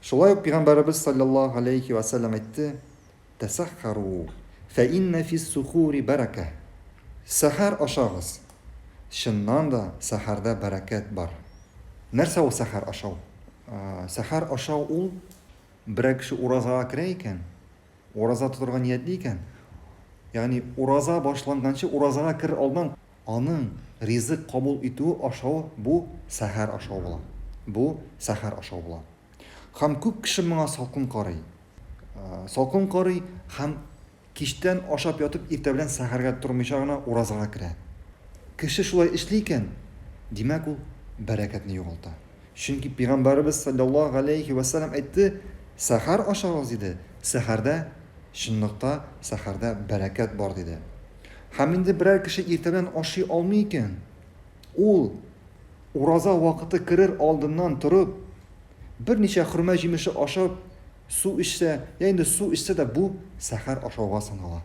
Шулай ук Пәйгамбәрбез саллаллаху алейхи ва саллям әйтте: "Тасаххару, фа инна фис сухури барака." Сәхәр ашагыз. Шыннан да сәхәрдә бәрәкәт бар. Нәрсә ул сәхәр ашау? Сәхәр ашау ул берәр кеше уразага керә икән, ураза тотырга ниятле икән. Ягъни ураза башланганчы, уразага керер алдан аның ризык кабул итүе ашау бу сәхәр ашау була. Бу сәхәр ашау була. Һәм күп кеше моңа салкын карый. Салкын карый һәм кичтән ашап ятып иртә белән сәхәргә тормыйча гына уразага керә. Кеше шулай эшли икән, димәк ул бәрәкәтне югалта. Чөнки Пәйгамбәрбез саллаллаху алейхи ва саллям әйтте: "Сәхәр ашагыз" диде. Сәхәрдә чынлыкта сәхәрдә бәрәкәт бар диде. Һәм инде берәр кеше иртә белән ашый алмый икән, ул ураза вакыты керер алдыннан торып, берничә хөрмә җимеше ашап, су эчсә, инде су эчсә дә бу сәхәр ашауга санала.